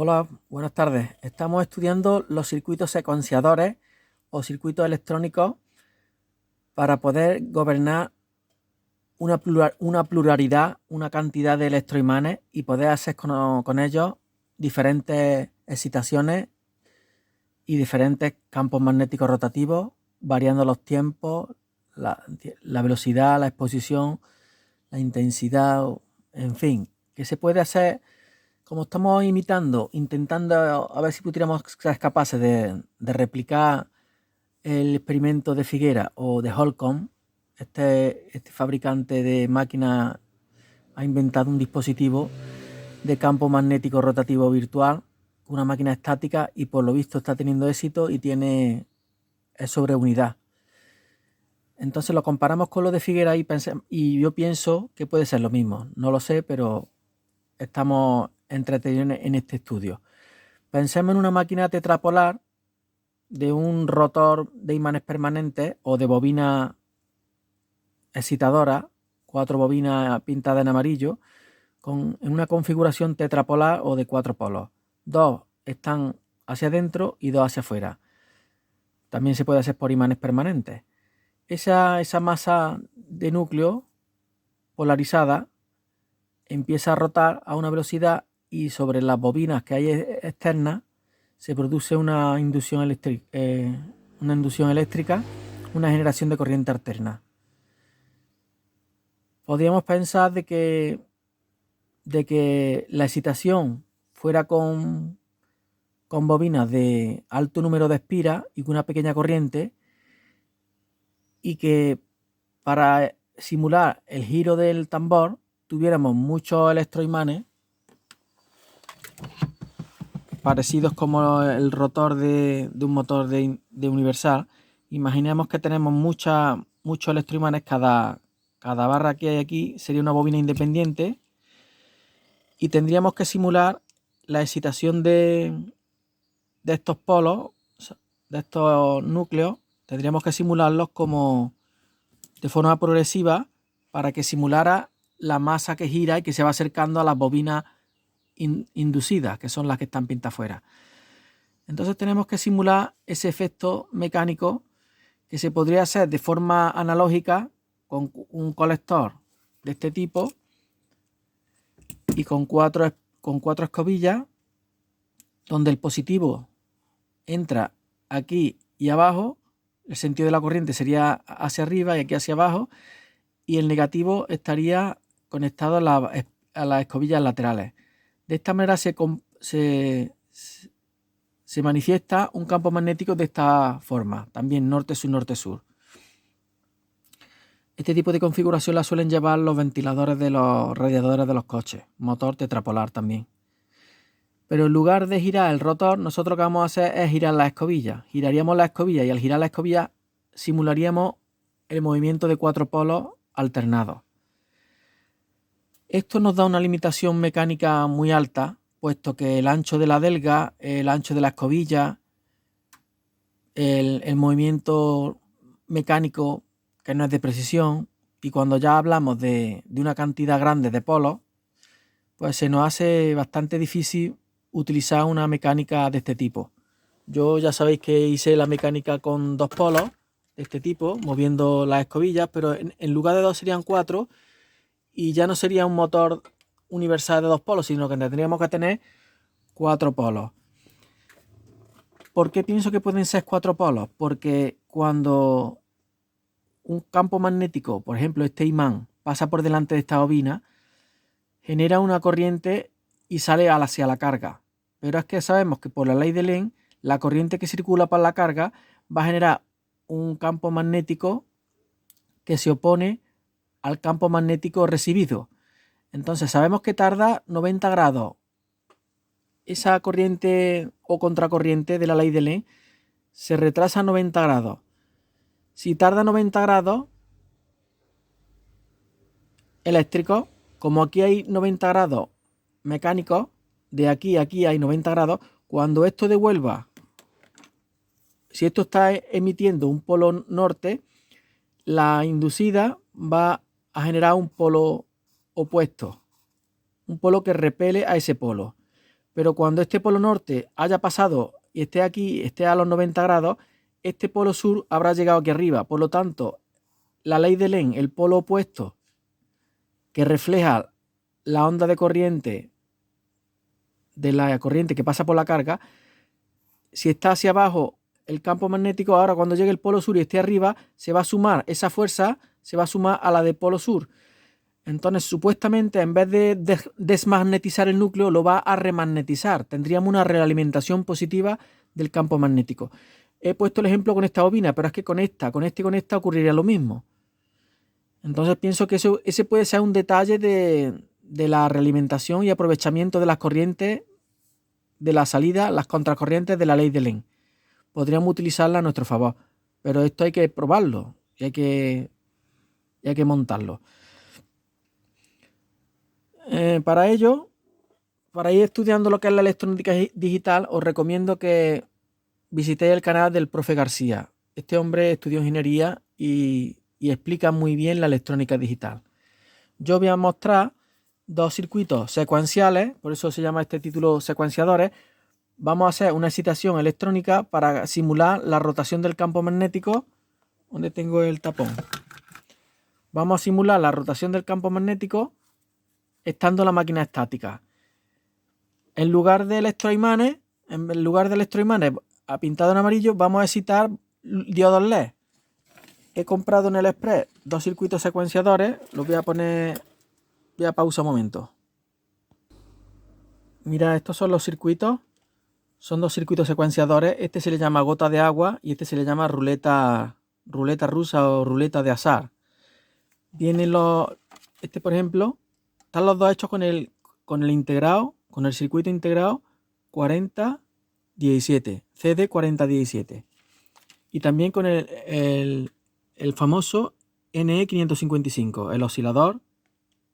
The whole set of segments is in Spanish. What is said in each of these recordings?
Hola, buenas tardes. Estamos estudiando los circuitos secuenciadores o circuitos electrónicos para poder gobernar una pluralidad, una cantidad de electroimanes y poder hacer con ellos diferentes excitaciones y diferentes campos magnéticos rotativos, variando los tiempos, la velocidad, la exposición, la intensidad, en fin, que se puede hacer. Como estamos intentando a ver si pudiéramos ser capaces de replicar el experimento de Figuera o de Holcomb, este fabricante de máquinas ha inventado un dispositivo de campo magnético rotativo virtual, una máquina estática, y por lo visto está teniendo éxito y es sobre unidad. Entonces lo comparamos con lo de Figuera y yo pienso que puede ser lo mismo. No lo sé, pero estamos entretenidos en este estudio. Pensemos en una máquina tetrapolar de un rotor de imanes permanentes o de bobina excitadora, 4 bobinas pintadas en amarillo, en una configuración tetrapolar o de 4 polos. 2 están hacia adentro y 2 hacia afuera. También se puede hacer por imanes permanentes. Esa masa de núcleo polarizada empieza a rotar a una velocidad y sobre las bobinas que hay externas se produce una inducción eléctrica, una generación de corriente alterna. Podríamos pensar de que la excitación fuera con bobinas de alto número de espiras y con una pequeña corriente, y que para simular el giro del tambor tuviéramos muchos electroimanes parecidos como el rotor de un motor de universal. Imaginemos que tenemos muchos electroimanes, cada barra que hay aquí sería una bobina independiente, y tendríamos que simular la excitación de estos polos, de estos núcleos. Tendríamos que simularlos como de forma progresiva para que simulara la masa que gira y que se va acercando a las bobinas inducidas, que son las que están pintadas afuera. Entonces tenemos que simular ese efecto mecánico, que se podría hacer de forma analógica con un colector de este tipo y con cuatro escobillas, donde el positivo entra aquí y abajo, el sentido de la corriente sería hacia arriba y aquí hacia abajo, y el negativo estaría conectado a las escobillas laterales. De esta manera se manifiesta un campo magnético de esta forma, también norte-sur, norte-sur. Este tipo de configuración la suelen llevar los ventiladores de los radiadores de los coches, motor tetrapolar también. Pero en lugar de girar el rotor, nosotros lo que vamos a hacer es girar la escobilla. Giraríamos la escobilla y al girar la escobilla simularíamos el movimiento de 4 polos alternados. Esto nos da una limitación mecánica muy alta, puesto que el ancho de la delga, el ancho de la escobilla, el movimiento mecánico que no es de precisión, y cuando ya hablamos de una cantidad grande de polos, pues se nos hace bastante difícil utilizar una mecánica de este tipo. Yo ya sabéis que hice la mecánica con 2 polos de este tipo, moviendo las escobillas, pero en lugar de 2 serían 4, y ya no sería un motor universal de 2 polos, sino que tendríamos que tener 4 polos. ¿Por qué pienso que pueden ser 4 polos? Porque cuando un campo magnético, por ejemplo este imán, pasa por delante de esta bobina, genera una corriente y sale hacia la carga. Pero es que sabemos que por la ley de Lenz, la corriente que circula por la carga va a generar un campo magnético que se opone al campo magnético recibido. Entonces sabemos que tarda 90 grados. Esa corriente o contracorriente de la ley de Lenz se retrasa 90 grados. Si tarda 90 grados eléctricos, como aquí hay 90 grados mecánicos, de aquí a aquí hay 90 grados, cuando esto devuelva, si esto está emitiendo un polo norte, la inducida va a generar un polo opuesto, un polo que repele a ese polo. Pero cuando este polo norte haya pasado y esté aquí, esté a los 90 grados, este polo sur habrá llegado aquí arriba. Por lo tanto, la ley de Lenz, el polo opuesto, que refleja la onda de corriente de la corriente que pasa por la carga, si está hacia abajo el campo magnético, ahora cuando llegue el polo sur y esté arriba, se va a sumar esa fuerza, se va a sumar a la del polo sur. Entonces, supuestamente, en vez de desmagnetizar el núcleo, lo va a remagnetizar. Tendríamos una realimentación positiva del campo magnético. He puesto el ejemplo con esta bobina, pero es que con esta ocurriría lo mismo. Entonces pienso que ese puede ser un detalle de la realimentación y aprovechamiento de las corrientes de la salida, las contracorrientes de la ley de Lenz. Podríamos utilizarla a nuestro favor, pero esto hay que probarlo y hay que montarlo. Para ello, para ir estudiando lo que es la electrónica digital, os recomiendo que visitéis el canal del profe García. Este hombre estudió ingeniería y explica muy bien la electrónica digital. Yo voy a mostrar dos circuitos secuenciales, por eso se llama este título secuenciadores. Vamos a hacer una excitación electrónica para simular la rotación del campo magnético. ¿Dónde tengo el tapón? Vamos a simular la rotación del campo magnético estando la máquina estática. En lugar de electroimanes, pintado en amarillo, vamos a excitar diodos LED. He comprado en el Express dos circuitos secuenciadores. Los voy a poner. Voy a pausar un momento. Mira, estos son los circuitos. Son dos circuitos secuenciadores. Este se le llama gota de agua y este se le llama ruleta rusa o ruleta de azar. Vienen este, por ejemplo, están los dos hechos con el integrado, con el circuito integrado 4017, CD 4017. Y también con el famoso NE555, el oscilador.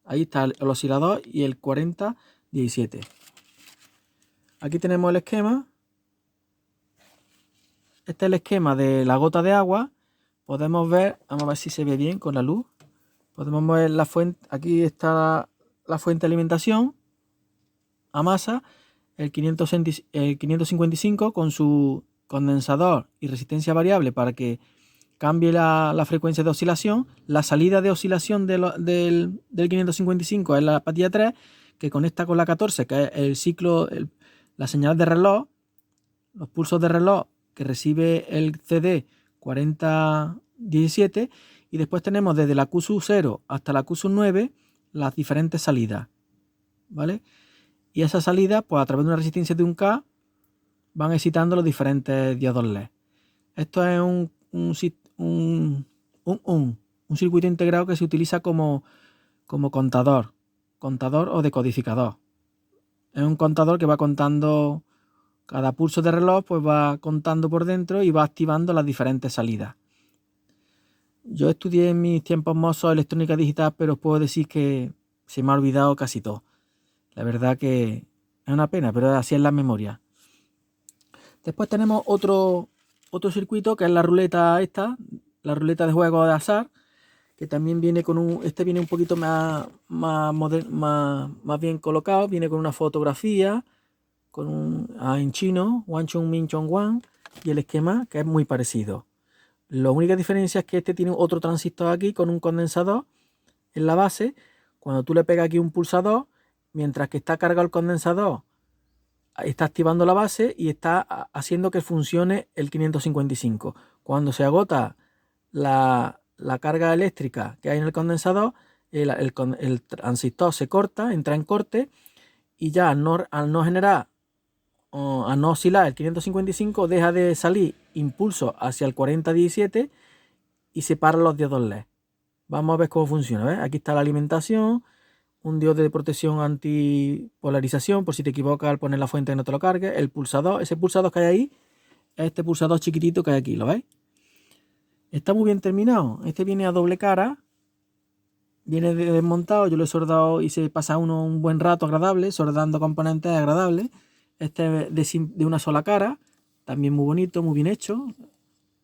Ahí está el oscilador y el 4017. Aquí tenemos el esquema. Este es el esquema de la gota de agua. Podemos ver, vamos a ver si se ve bien con la luz. Podemos ver la fuente. Aquí está la fuente de alimentación a masa, el 555 con su condensador y resistencia variable para que cambie la frecuencia de oscilación. La salida de oscilación del 555 es la apatía 3, que conecta con la 14, que es el ciclo, la señal de reloj, los pulsos de reloj que recibe el CD 4017, y después tenemos desde la QSU0 hasta la QSU9 las diferentes salidas, ¿vale? Y esas salidas, pues a través de una resistencia de 1K, van excitando los diferentes diodos LED. Esto es un circuito integrado que se utiliza como contador o decodificador. Es un contador que va contando cada pulso de reloj, pues va contando por dentro y va activando las diferentes salidas. Yo estudié en mis tiempos mozos electrónica digital, pero os puedo decir que se me ha olvidado casi todo. La verdad que es una pena, pero así es la memoria. Después tenemos otro circuito que es la ruleta la ruleta de juego de azar, que también viene con viene un poquito más bien colocado, viene con una fotografía, en chino, Wan Chong Min Chong Wan, y el esquema que es muy parecido. La única diferencia es que este tiene otro transistor aquí con un condensador en la base. Cuando tú le pegas aquí un pulsador, mientras que está cargado el condensador, está activando la base y está haciendo que funcione el 555. Cuando se agota la carga eléctrica que hay en el condensador, el transistor se corta, entra en corte, y ya al no oscilar el 555, deja de salir impulso hacia el 4017 y se paran los diodos LED. Vamos a ver cómo funciona. ¿Ves? Aquí está la alimentación, un diodo de protección antipolarización, por si te equivocas al poner la fuente que no te lo cargue, el pulsador, ese pulsador que hay ahí, este pulsador chiquitito que hay aquí, ¿lo veis? Está muy bien terminado. Este viene a doble cara, viene desmontado, yo lo he soldado y se pasa uno un buen rato agradable, soldando componentes agradables. Este de una sola cara, también muy bonito, muy bien hecho.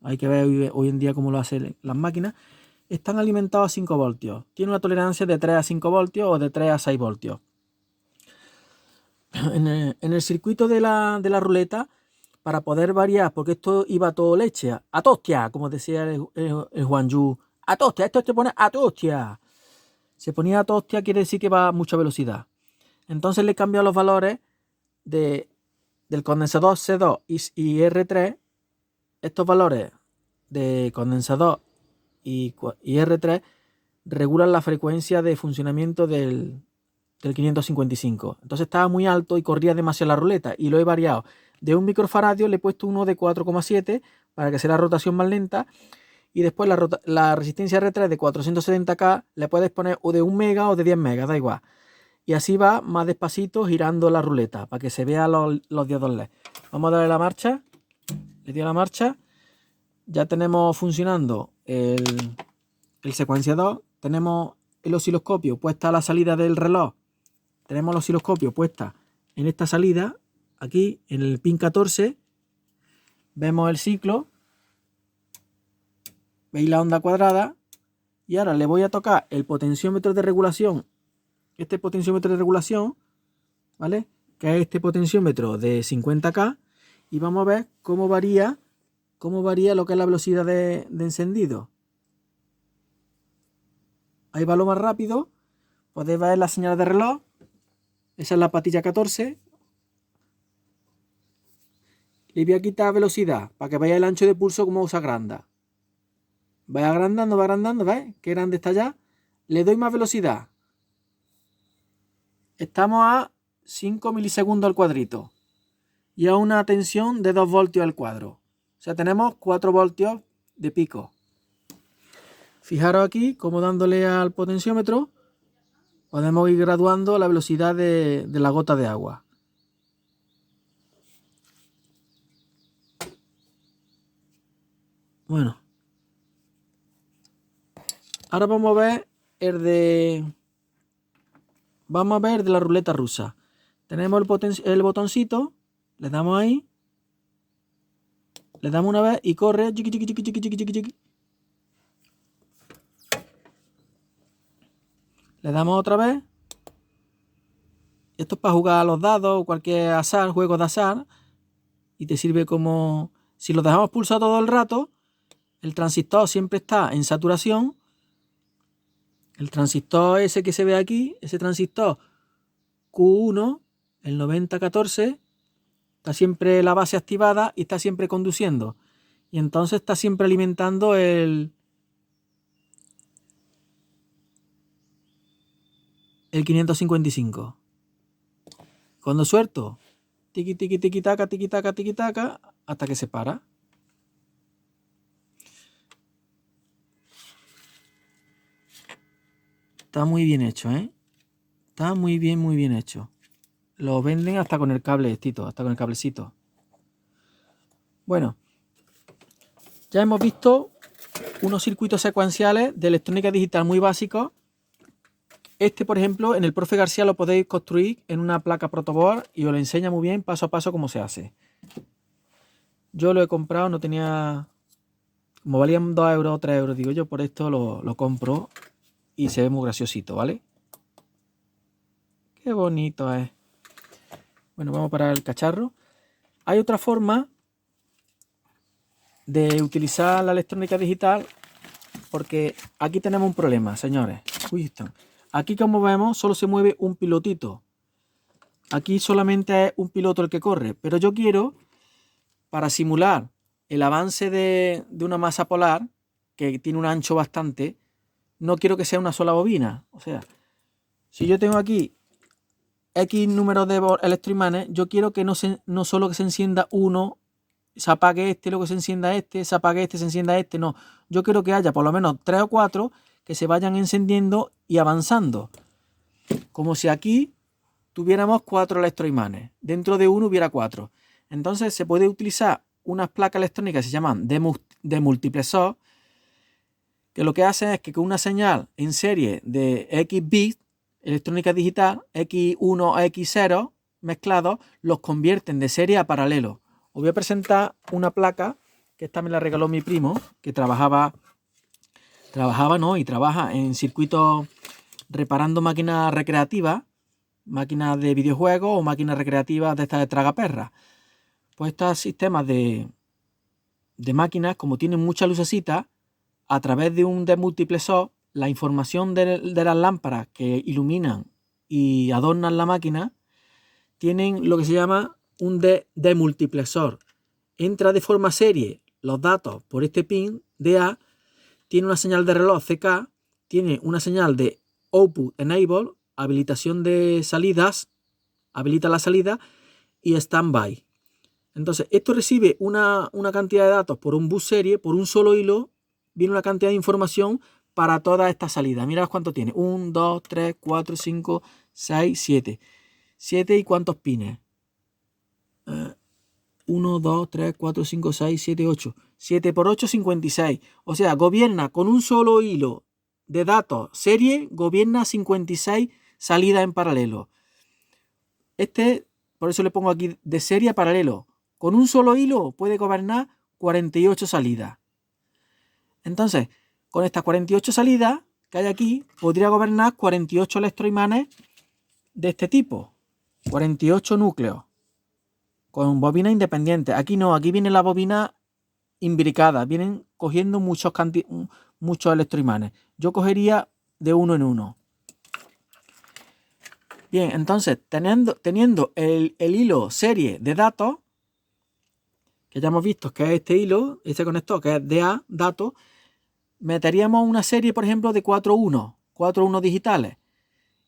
Hay que ver hoy en día cómo lo hacen las máquinas. Están alimentados a 5 voltios. Tiene una tolerancia de 3 a 5 voltios o de 3 a 6 voltios. en el circuito de la ruleta, para poder variar, porque esto iba todo leche, a tostia, como decía el Juan Yu, a tostia, esto se pone a tostia. Se ponía a tostia, quiere decir que va a mucha velocidad. Entonces le he cambiado los valores del condensador C2 y R3. Estos valores de condensador y R3 regulan la frecuencia de funcionamiento del 555. Entonces estaba muy alto y corría demasiado la ruleta y lo he variado. De 1 microfaradio le he puesto uno de 4,7 para que sea la rotación más lenta, y después la resistencia R3 de 470K le puedes poner o de 1 mega o de 10 megas, da igual. Y así va más despacito girando la ruleta para que se vean los diodos LED. Vamos a darle la marcha. Le doy a la marcha. Ya tenemos funcionando el secuenciador. Tenemos el osciloscopio puesta a la salida del reloj. Tenemos el osciloscopio puesta en esta salida. Aquí en el pin 14 vemos el ciclo. ¿Veis la onda cuadrada? Y ahora le voy a tocar el potenciómetro de regulación. Este potenciómetro de regulación, ¿vale? Que es este potenciómetro de 50K. Y vamos a ver cómo varía lo que es la velocidad de encendido. Ahí va lo más rápido. Podéis ver la señal de reloj. Esa es la patilla 14. Le voy a quitar velocidad para que veáis el ancho de pulso como se agranda. Va agrandando, ¿ves? Qué grande está ya. Le doy más velocidad. Estamos a 5 milisegundos al cuadrito. Y a una tensión de 2 voltios al cuadro. O sea, tenemos 4 voltios de pico. Fijaros aquí, como dándole al potenciómetro, podemos ir graduando la velocidad de la gota de agua. Bueno. Ahora vamos a ver el de la ruleta rusa. Tenemos el botoncito, le damos ahí, le damos una vez y corre. Chiqui, chiqui, chiqui, chiqui, chiqui, chiqui, chiqui. Le damos otra vez. Esto es para jugar a los dados o cualquier azar, juego de azar. Y te sirve como... Si lo dejamos pulsado todo el rato, el transistor siempre está en saturación. El transistor ese que se ve aquí, ese transistor Q1, el 9014, está siempre la base activada y está siempre conduciendo. Y entonces está siempre alimentando el 555. Cuando suelto, tiqui, tiqui, tiqui, taca, tiqui, taca, tiqui, taca, hasta que se para. Está muy bien hecho, ¿eh? Está muy bien hecho. Lo venden hasta con el cablecito, hasta con el cablecito. Bueno, ya hemos visto unos circuitos secuenciales de electrónica digital muy básicos. Este, por ejemplo, en el profe García lo podéis construir en una placa protoboard y os lo enseña muy bien paso a paso cómo se hace. Yo lo he comprado, no tenía... Como valían 2 euros o 3 euros, digo yo, por esto lo compro y se ve muy graciosito, ¿vale? Qué bonito es. Bueno, vamos a parar el cacharro. Hay otra forma de utilizar la electrónica digital, porque aquí tenemos un problema, señores. Uy, están. Aquí, como vemos, solo se mueve un pilotito. Aquí solamente es un piloto el que corre, pero yo quiero, para simular el avance de una masa polar, que tiene un ancho bastante, no quiero que sea una sola bobina. O sea, si yo tengo aquí X número de electroimanes, yo quiero que no solo que se encienda uno, se apague este, luego se encienda este, se apague este, se encienda este. No, yo quiero que haya por lo menos 3 o 4 que se vayan encendiendo y avanzando. Como si aquí tuviéramos 4 electroimanes. Dentro de uno hubiera 4. Entonces se puede utilizar unas placas electrónicas que se llaman de multiplexor, que lo que hacen es que con una señal en serie de X bits, electrónica digital, X1 a X0 mezclados, los convierten de serie a paralelo. Os voy a presentar una placa que esta me la regaló mi primo, que trabaja en circuitos reparando máquinas recreativas, máquinas de videojuegos o máquinas recreativas de estas de tragaperras. Pues estos sistemas de máquinas, como tienen mucha lucecita, a través de un demultiplexor, la información de las lámparas que iluminan y adornan la máquina tienen lo que se llama un demultiplexor. Entra de forma serie los datos por este pin DA, tiene una señal de reloj CK, tiene una señal de Output Enable, habilitación de salidas, habilita la salida, y Standby. Entonces, esto recibe una cantidad de datos por un bus serie, por un solo hilo, viene una cantidad de información para todas estas salidas. Mirad cuánto tiene. 1, 2, 3, 4, 5, 6, 7. 7 y cuántos pines. 1, 2, 3, 4, 5, 6, 7, 8. 7 por 8, 56. O sea, gobierna con un solo hilo de datos serie, gobierna 56 salidas en paralelo. Por eso le pongo aquí de serie a paralelo. Con un solo hilo puede gobernar 48 salidas. Entonces, con estas 48 salidas que hay aquí, podría gobernar 48 electroimanes de este tipo. 48 núcleos. Con bobina independiente. Aquí no, aquí viene la bobina imbricada. Vienen cogiendo muchos electroimanes. Yo cogería de uno en uno. Bien, entonces, teniendo el hilo serie de datos, que ya hemos visto que es este hilo, este conector, que es DA, datos, meteríamos una serie, por ejemplo, de 4 unos digitales.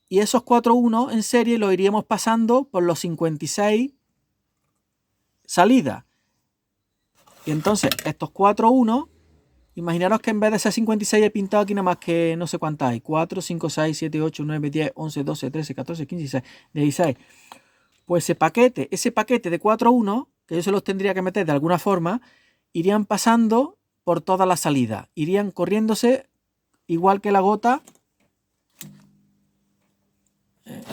Y esos 4 unos en serie los iríamos pasando por los 56 salidas. Y entonces, estos 4 unos, imaginaros que en vez de ser 56 he pintado aquí nada más que no sé cuántas hay. 4, 5, 6, 7, 8, 9, 10, 11, 12, 13, 14, 15, 16. Pues ese paquete de 4 unos, que yo se los tendría que meter de alguna forma, irían pasando por todas las salidas. Irían corriéndose igual que la gota.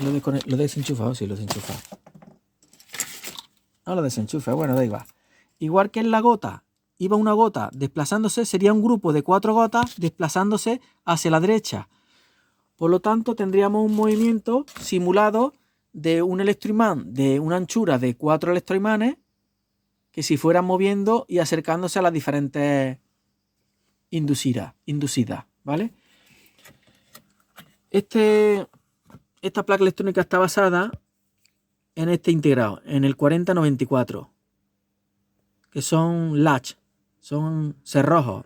Lo he desenchufado, sí, lo he desenchufado. No lo desenchufe, bueno, da igual. Igual que en la gota, iba una gota desplazándose, sería un grupo de 4 gotas desplazándose hacia la derecha. Por lo tanto, tendríamos un movimiento simulado de un electroimán de una anchura de 4 electroimanes que si fueran moviendo y acercándose a las diferentes inducidas, ¿vale? Esta placa electrónica está basada en este integrado, en el 4094, que son latch, son cerrojos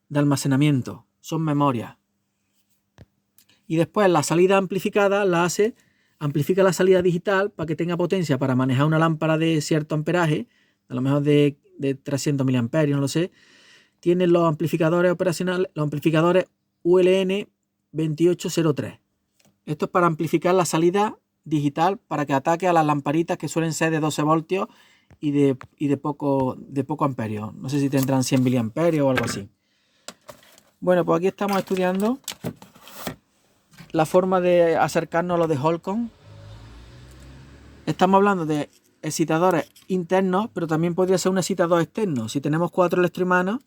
de almacenamiento, son memorias. Y después la salida amplificada amplifica la salida digital para que tenga potencia para manejar una lámpara de cierto amperaje, a lo mejor de 300 mA, no lo sé. Tienen los amplificadores operacionales, los amplificadores ULN 2803. Esto es para amplificar la salida digital para que ataque a las lamparitas que suelen ser de 12 voltios y de poco amperio. No sé si tendrán 100 miliamperios o algo así. Bueno, pues aquí estamos estudiando la forma de acercarnos a lo de Holcomb. Estamos hablando de excitadores internos, pero también podría ser un excitador externo. Si tenemos 4 electroimanes,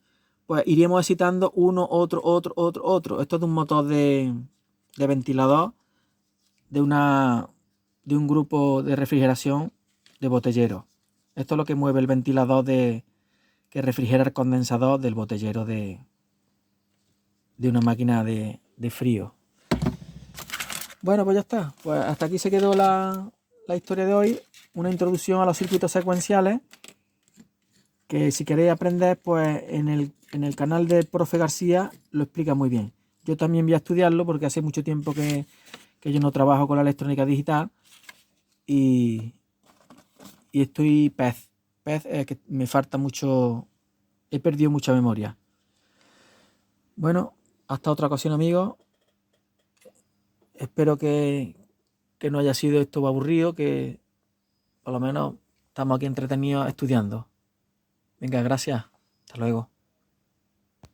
pues iríamos excitando uno, otro. Esto es de un motor de ventilador de un grupo de refrigeración de botellero. Esto es lo que mueve el ventilador que refrigera el condensador del botellero de una máquina de frío. Bueno, pues ya está. Pues hasta aquí se quedó la historia de hoy. Una introducción a los circuitos secuenciales, que si queréis aprender, pues en el canal de Profe García lo explica muy bien. Yo también voy a estudiarlo porque hace mucho tiempo que yo no trabajo con la electrónica digital y estoy pez, que me falta mucho, he perdido mucha memoria. Bueno, hasta otra ocasión, amigos. Espero que no haya sido esto aburrido, que por lo menos estamos aquí entretenidos estudiando. Venga, gracias. Hasta luego.